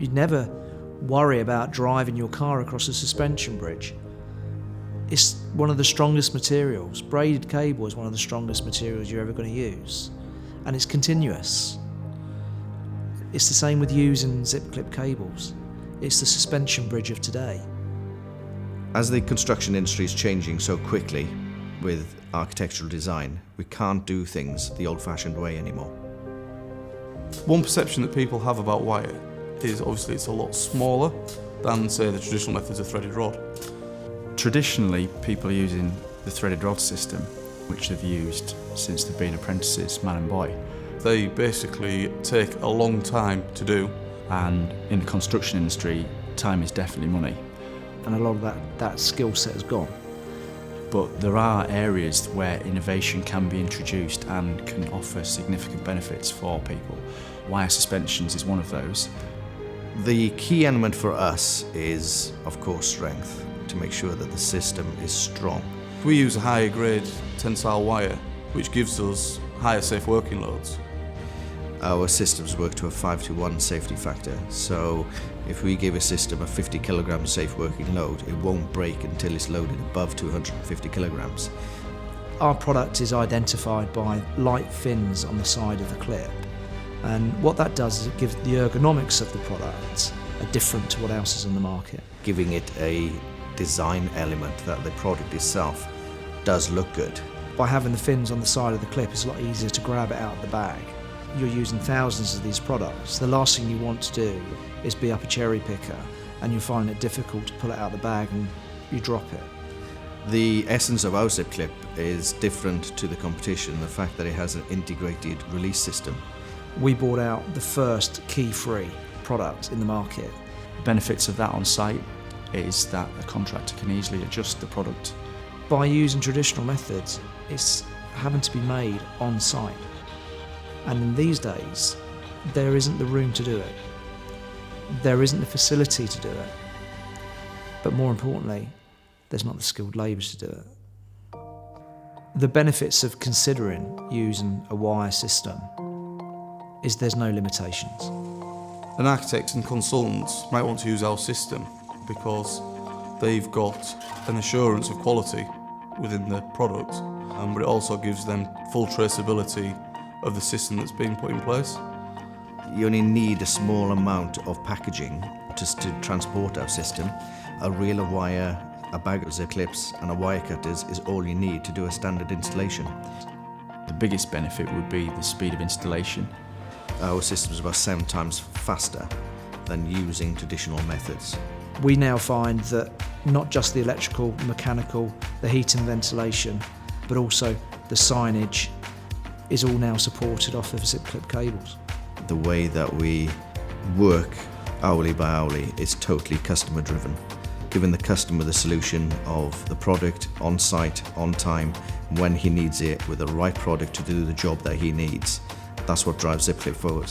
You'd never worry about driving your car across a suspension bridge. It's one of the strongest materials. Braided cable is one of the strongest materials you're ever going to use, and it's continuous. It's the same with using zip clip cables. It's the suspension bridge of today. As the construction industry is changing so quickly with architectural design, we can't do things the old-fashioned way anymore. One perception that people have about wire is obviously it's a lot smaller than, say, the traditional methods of threaded rod. Traditionally, people are using the threaded rod system, which they've used since they've been apprentices, man and boy. They basically take a long time to do. And in the construction industry, time is definitely money. And a lot of that skill set has gone. But there are areas where innovation can be introduced and can offer significant benefits for people. Wire suspensions is one of those. The key element for us is, of course, strength, to make sure that the system is strong. We use a higher grade tensile wire, which gives us higher safe working loads. Our systems work to a 5-to-1 safety factor, so if we give a system a 50 kilogram safe working load, it won't break until it's loaded above 250 kilograms. Our product is identified by light fins on the side of the clip, and what that does is it gives the ergonomics of the product are different to what else is on the market. Giving it a design element that the product itself does look good. By having the fins on the side of the clip, it's a lot easier to grab it out of the bag. You're using thousands of these products. The last thing you want to do is be up a cherry picker and you'll find it difficult to pull it out of the bag and you drop it. The essence of our zip clip is different to the competition, the fact that it has an integrated release system. We brought out the first key-free product in the market. The benefits of that on site is that a contractor can easily adjust the product. By using traditional methods, it's having to be made on site. And in these days, there isn't the room to do it. There isn't the facility to do it. But more importantly, there's not the skilled labour to do it. The benefits of considering using a wire system is there's no limitations. An architect and consultants might want to use our system because they've got an assurance of quality within the product, but it also gives them full traceability of the system that's being put in place. You only need a small amount of packaging just to transport our system. A reel of wire, a bag of zip clips and a wire cutters is all you need to do a standard installation. The biggest benefit would be the speed of installation. Our system is about 7 times faster than using traditional methods. We now find that not just the electrical, mechanical, the heat and ventilation, but also the signage is all now supported off of zip clip cables. The way that we work hourly by hourly is totally customer driven, giving the customer the solution of the product on site, on time, when he needs it, with the right product to do the job that he needs. That's what drives zip clip forward.